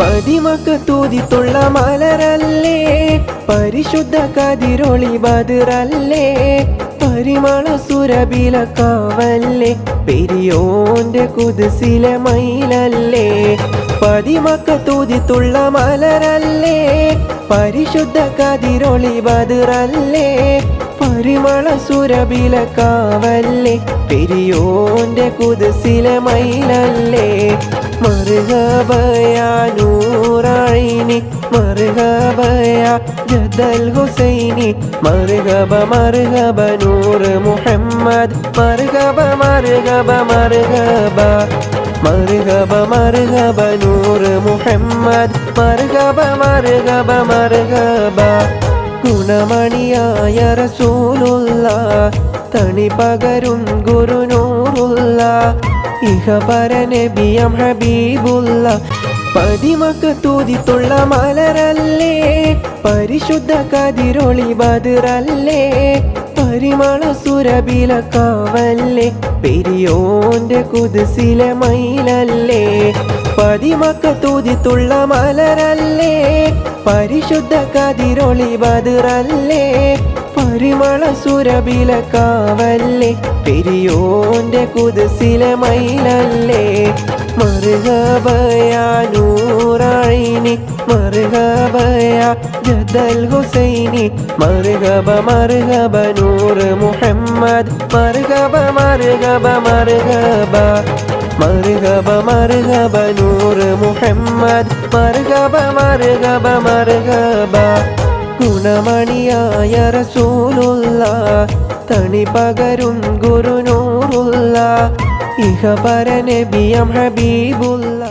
പതിമക്കത്തൂതിത്തുള്ള മലരല്ലേ, പരിശുദ്ധ കതിരൊളി ബദറല്ലേ, പരിമള സുരബില കാവല്ലേ, പെരിയോന്റെ കുതിസിലെ മയിലല്ലേ. പതിമക്കത്തൂതിത്തുള്ള മലരല്ലേ, പരിശുദ്ധ കതിരൊളി ബദറല്ലേ, പരിമള സുരബില കാവല്ലേ, പെരിയോന്റെ കുതിസിലെ മയിലല്ലേ. മർഹബയാ നൂറൈനി, മർഹബയാ ജദൽ ഹുസൈനി, മർഹബ മർഹബ നൂർ മുഹമ്മദ്, മർഹബ മർഹബ മർഹബ, മർഹബ മർഹബ നൂർ മുഹമ്മദ്, മർഹബ മർഹബ മർഹബ. ഗുണമണിയായ റസൂലുള്ള, തണി പകരും ഗുരുനൂറുള്ള, ഇഹപര നബിയം ഹബീബുള്ള. പതിമക്കത്തൂതിത്തുള്ള മലരല്ലേ, പരിശുദ്ധ കതിരൊളി ബദറല്ലേ, പരിമള സുരബില കാവല്ലേ, പെരിയോന്റെ കുതിസിലെ മയിലല്ലേ. പതിമക്കത്തൂതിത്തുള്ള മലരല്ലേ, പരിശുദ്ധ കതിരൊളി ബദറല്ലേ, പരിമള സുരബില കാവല്ലേ, പെരിയോന്റെ കുതിസിലെ മയിലല്ലേ. മർഹബയാ നൂറൈനി, മർഹബയാ ജദൽ ഹുസൈനി, മർഹബ മർഹബ നൂർ മുഹമ്മദ്, മർഹബ മർഹബ മർഹബ, മർഹബ മർഹബ നൂർ മുഹമ്മദ്, മർഹബ മർഹബ മർഹബ. ഗുണമണിയായ റസൂലുള്ള, തണി പകരും ഗുരുനൂറുള്ള, ഇഹപര നബിയം ഹബീബുള്ള.